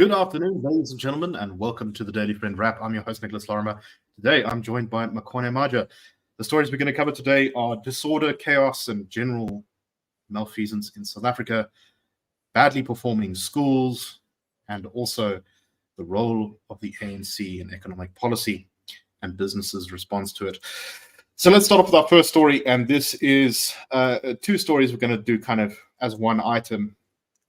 Good afternoon, ladies and gentlemen, and welcome to the Daily Friend Wrap. I'm your host, Nicholas Lorimer. Today, I'm joined by Makone and Maja. The stories we're going to cover today are disorder, chaos, and general malfeasance in South Africa, badly performing schools, and also the role of the ANC in economic policy and businesses' response to it. So let's start off with our first story, and this is two stories we're going to do kind of as one item.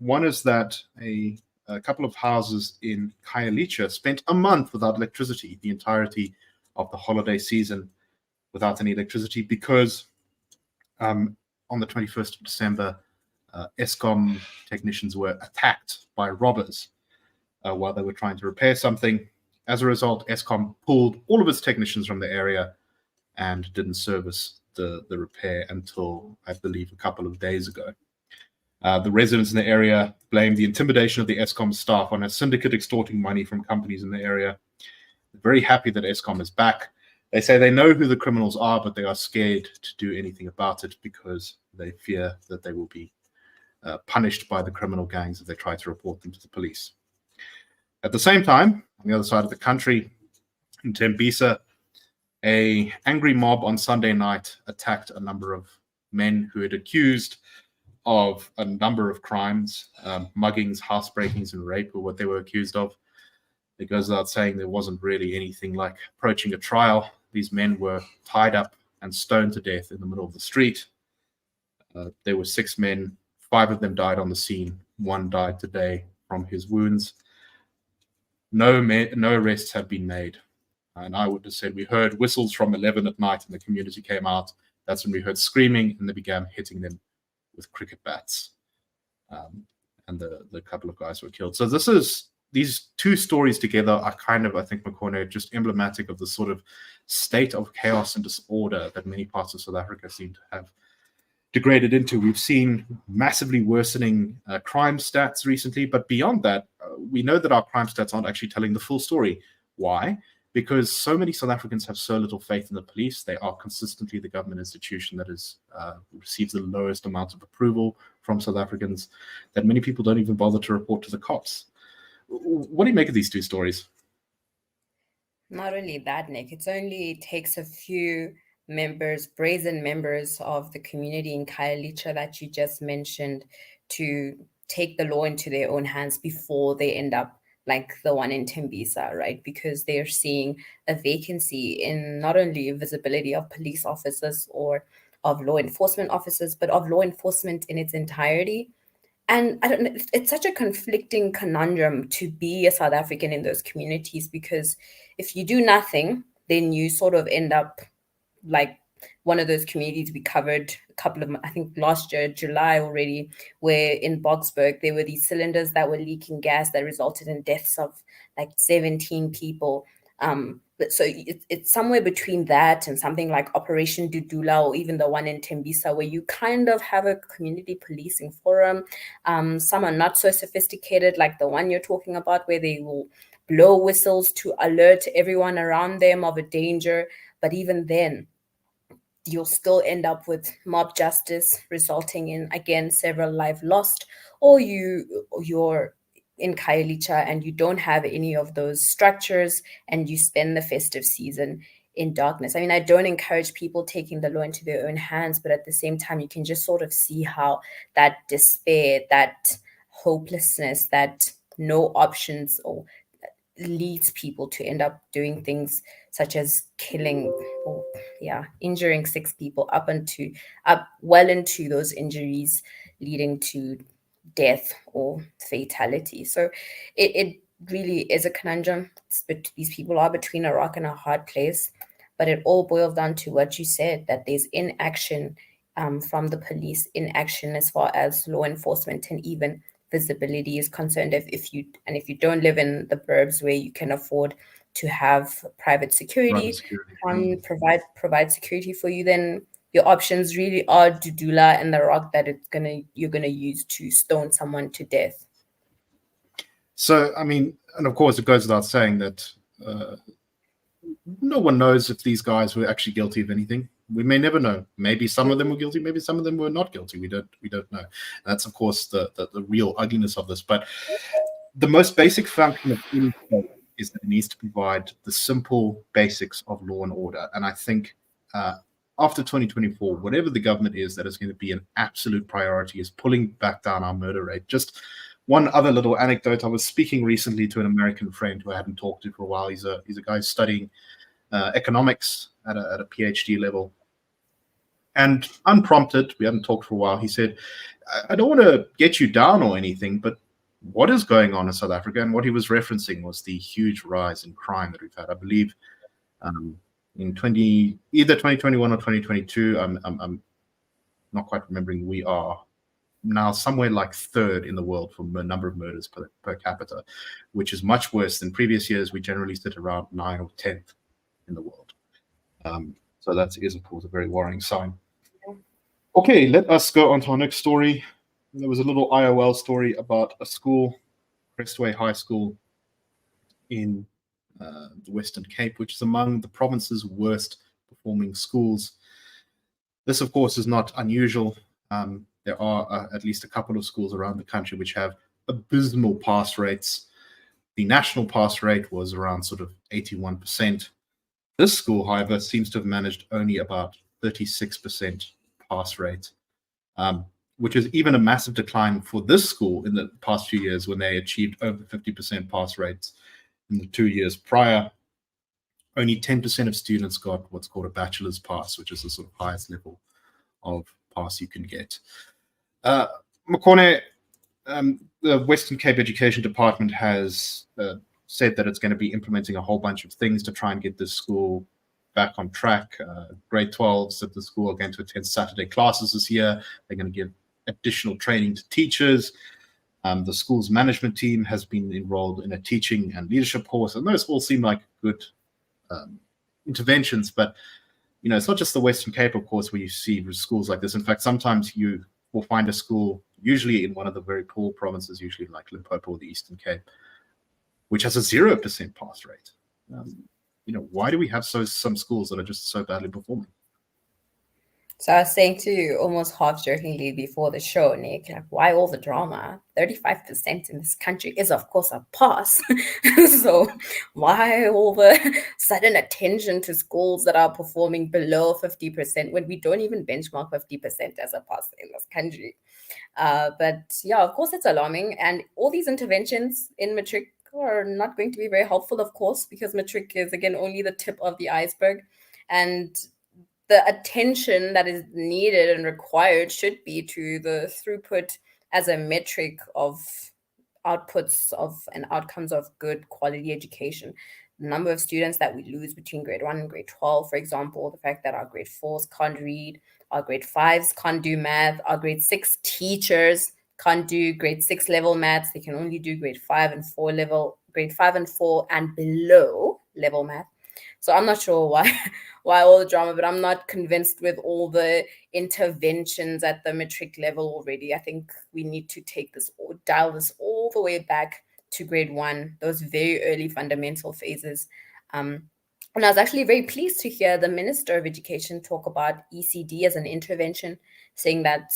One is that a couple of houses in Khayelitsha spent a month without electricity, the entirety of the holiday season without any electricity, because on the 21st of December, Eskom technicians were attacked by robbers while they were trying to repair something. As a result, Eskom pulled all of its technicians from the area and didn't service the repair until, I believe, a couple of days ago. The residents in the area blame the intimidation of the Eskom staff on a syndicate extorting money from companies in the area. They're very happy that Eskom is back. They say they know who the criminals are, but they are scared to do anything about it because they fear that they will be punished by the criminal gangs if they try to report them to the police. At the same time, on the other side of the country, in Tembisa, an angry mob on Sunday night attacked a number of men who had accused of a number of crimes, muggings, housebreakings, and rape were what they were accused of. It goes without saying there wasn't really anything like approaching a trial. These men were tied up and stoned to death in the middle of the street. There were 6 men. 5 of them died on the scene. 1 died today from his wounds. No arrests have been made. And I would have said we heard whistles from 11 at night and the community came out. That's when we heard screaming and they began hitting them with cricket bats, and the couple of guys were killed. So these two stories together are kind of, I think, Makone, just emblematic of the sort of state of chaos and disorder that many parts of South Africa seem to have degraded into. We've seen massively worsening crime stats recently, but beyond that, we know that our crime stats aren't actually telling the full story. Why? Because so many South Africans have so little faith in the police. They are consistently the government institution that receives the lowest amount of approval from South Africans, that many people don't even bother to report to the cops. What do you make of these two stories? Not only that, Nick, it only takes a few brazen members of the community in Khayelitsha that you just mentioned to take the law into their own hands before they end up like the one in Tembisa, right? Because they're seeing a vacancy in not only visibility of police officers or of law enforcement officers, but of law enforcement in its entirety. And I don't know, it's such a conflicting conundrum to be a South African in those communities, because if you do nothing, then you sort of end up like one of those communities we covered a couple of, I think last year, July already, where in Boksburg, there were these cylinders that were leaking gas that resulted in deaths of like 17 people. So it's somewhere between that and something like Operation Dudula, or even the one in Tembisa, where you kind of have a community policing forum. Some are not so sophisticated, like the one you're talking about, where they will blow whistles to alert everyone around them of a danger. But even then, you'll still end up with mob justice resulting in, again, several lives lost, or you're in Khayelitsha and you don't have any of those structures and you spend the festive season in darkness. I mean, I don't encourage people taking the law into their own hands, but at the same time, you can just sort of see how that despair, that hopelessness, that no options or leads people to end up doing things such as killing or injuring 6 people up well into those injuries leading to death or fatality. So it really is a conundrum. These people are between a rock and a hard place, but it all boils down to what you said, that there's inaction from the police, inaction as far as law enforcement and even visibility is concerned. If you don't live in the burbs where you can afford to have private security, provide security for you, then your options really are Dudula and the rock that you're gonna use to stone someone to death. So, I mean, and of course, it goes without saying that no one knows if these guys were actually guilty of anything. We may never know. Maybe some of them were guilty. Maybe some of them were not guilty. We don't know. That's, of course, the real ugliness of this. But the most basic function of any state is that it needs to provide the simple basics of law and order. And I think after 2024, whatever the government is, that is going to be an absolute priority is pulling back down our murder rate. Just one other little anecdote. I was speaking recently to an American friend who I hadn't talked to for a while. He's a guy studying economics at a PhD level. And unprompted, we hadn't talked for a while, he said, I don't want to get you down or anything, but what is going on in South Africa? And what he was referencing was the huge rise in crime that we've had. I believe in either 2021 or 2022, I'm not quite remembering, we are now somewhere like third in the world for number of murders per capita, which is much worse than previous years. We generally sit around 9th or 10th in the world. So that is, of course, a very worrying sign. Okay, let us go on to our next story. There was a little IOL story about a school, Crestway High School in the Western Cape, which is among the province's worst performing schools. This, of course, is not unusual. There are at least a couple of schools around the country which have abysmal pass rates. The national pass rate was around sort of 81%. This school, however, seems to have managed only about 36% pass rate, which is even a massive decline for this school in the past few years when they achieved over 50% pass rates in the 2 years prior. Only 10% of students got what's called a bachelor's pass, which is the sort of highest level of pass you can get. Makone, the Western Cape Education Department has said that it's going to be implementing a whole bunch of things to try and get this school back on track. Grade 12s at the school are going to attend Saturday classes this year. They're going to give additional training to teachers. The school's management team has been enrolled in a teaching and leadership course, and those all seem like good interventions. But you know, it's not just the Western Cape, of course, where you see schools like this. In fact, sometimes you will find a school, usually in one of the very poor provinces, usually like Limpopo or the Eastern Cape, which has a 0% pass rate. You know, why do we have some schools that are just so badly performing? So I was saying to you almost half jokingly before the show, Nick, like, why all the drama? 35% in this country is, of course, a pass. So why all the sudden attention to schools that are performing below 50% when we don't even benchmark 50% as a pass in this country? But yeah, of course, it's alarming. And all these interventions in matric are not going to be very helpful, of course, because matric is, again, only the tip of the iceberg. And the attention that is needed and required should be to the throughput as a metric of outputs of and outcomes of good quality education. The number of students that we lose between grade 1 and grade 12, for example, the fact that our grade 4s can't read, our grade 5s can't do math, our grade 6 teachers can't do grade 6 level maths. They can only do grade 5 and 4 level, grade 5 and 4 and below level math. So I'm not sure why all the drama, but I'm not convinced with all the interventions at the matric level already. I think we need to take this or dial this all the way back to grade 1, those very early fundamental phases. And I was actually very pleased to hear the Minister of Education talk about ECD as an intervention, saying that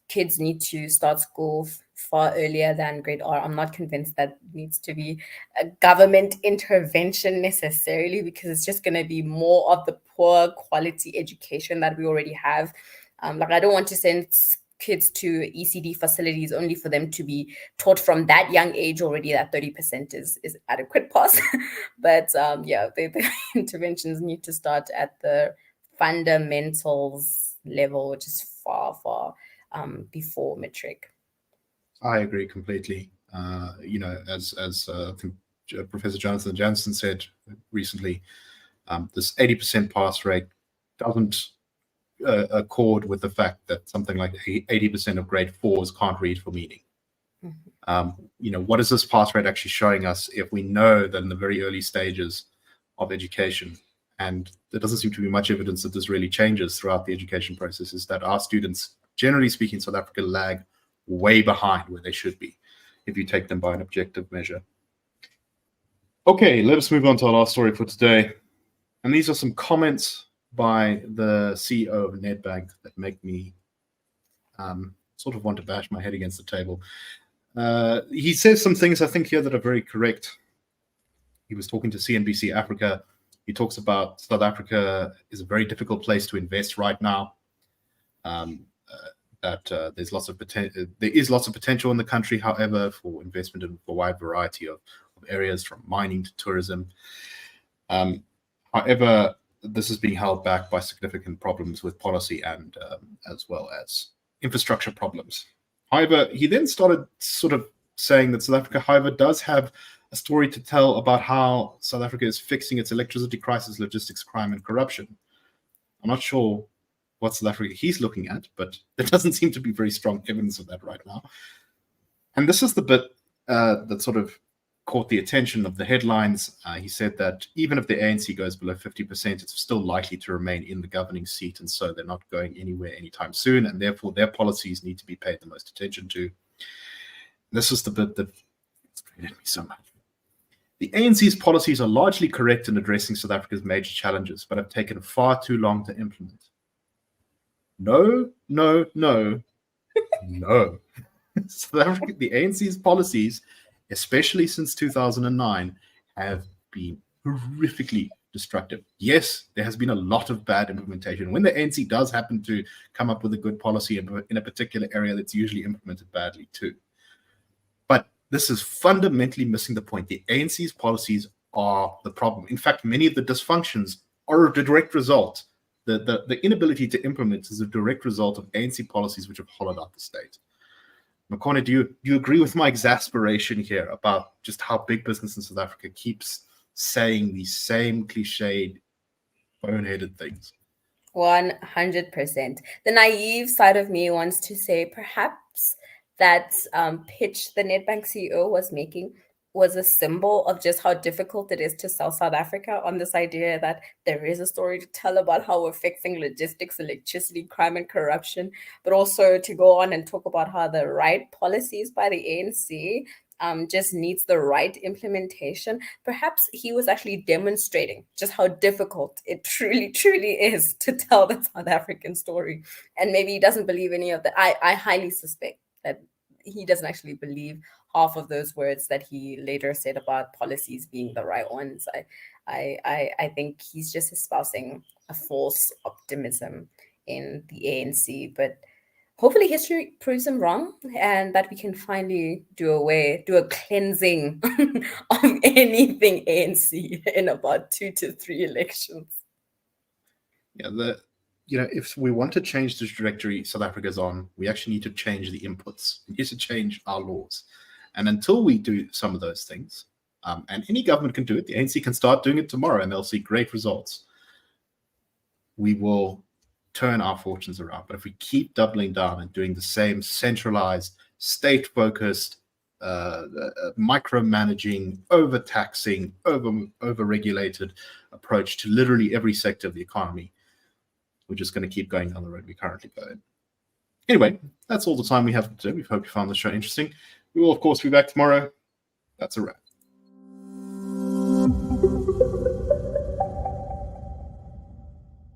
kids need to start school far earlier than grade R. I'm not convinced that needs to be a government intervention necessarily, because it's just going to be more of the poor quality education that we already have. Like, I don't want to send kids to ECD facilities only for them to be taught from that young age already that 30% is adequate pass. But yeah, the interventions need to start at the fundamentals level, which is far before matric. I agree completely. You know, as I think Professor Jonathan Jansen said recently, this 80% pass rate doesn't accord with the fact that something like 80% of grade 4s can't read for meaning. You know, what is this pass rate actually showing us if we know that in the very early stages of education, and there doesn't seem to be much evidence that this really changes throughout the education process, is that our students, generally speaking, South Africa lag way behind where they should be if you take them by an objective measure. Okay, let us move on to our last story for today. And these are some comments by the CEO of Nedbank that make me sort of want to bash my head against the table. He says some things I think here that are very correct. He was talking to CNBC Africa. He talks about South Africa is a very difficult place to invest right now. There's lots of potential. There is lots of potential in the country, however, for investment in a wide variety of areas, from mining to tourism. However, this is being held back by significant problems with policy and as well as infrastructure problems. However, he then started sort of saying that South Africa, however, does have a story to tell about how South Africa is fixing its electricity crisis, logistics, crime, and corruption. I'm not sure what South Africa he's looking at, but there doesn't seem to be very strong evidence of that right now. And this is the bit that sort of caught the attention of the headlines. He said that even if the ANC goes below 50%, it's still likely to remain in the governing seat, and so they're not going anywhere anytime soon, and therefore their policies need to be paid the most attention to. This is the bit that frustrated me so much. The ANC's policies are largely correct in addressing South Africa's major challenges, but have taken far too long to implement. No. South Africa, the ANC's policies, especially since 2009, have been horrifically destructive. Yes, there has been a lot of bad implementation. When the ANC does happen to come up with a good policy in a particular area, that's usually implemented badly too. But this is fundamentally missing the point. The ANC's policies are the problem. In fact, many of the dysfunctions are a direct result. The inability to implement is a direct result of ANC policies which have hollowed out the state. Makone, do you agree with my exasperation here about just how big business in South Africa keeps saying these same cliched, boneheaded things? 100%. The naive side of me wants to say perhaps that pitch the Nedbank CEO was making was a symbol of just how difficult it is to sell South Africa, on this idea that there is a story to tell about how we're fixing logistics, electricity, crime, and corruption, but also to go on and talk about how the right policies by the ANC just needs the right implementation. Perhaps he was actually demonstrating just how difficult it truly, truly is to tell the South African story. And maybe he doesn't believe any of that. I highly suspect that he doesn't actually believe half of those words that he later said about policies being the right ones. I think he's just espousing a false optimism in the ANC, but hopefully history proves him wrong, and that we can finally do a cleansing of anything ANC in about 2 to 3 elections. Yeah, if we want to change the trajectory South Africa's on, we actually need to change the inputs. We need to change our laws. And until we do some of those things, and any government can do it, the ANC can start doing it tomorrow and they'll see great results, we will turn our fortunes around. But if we keep doubling down and doing the same centralized, state-focused, micromanaging, overtaxing, over-regulated approach to literally every sector of the economy, we're just going to keep going down the road we currently go in. Anyway, that's all the time we have today. We hope you found the show interesting. We will, of course, be back tomorrow. That's a wrap.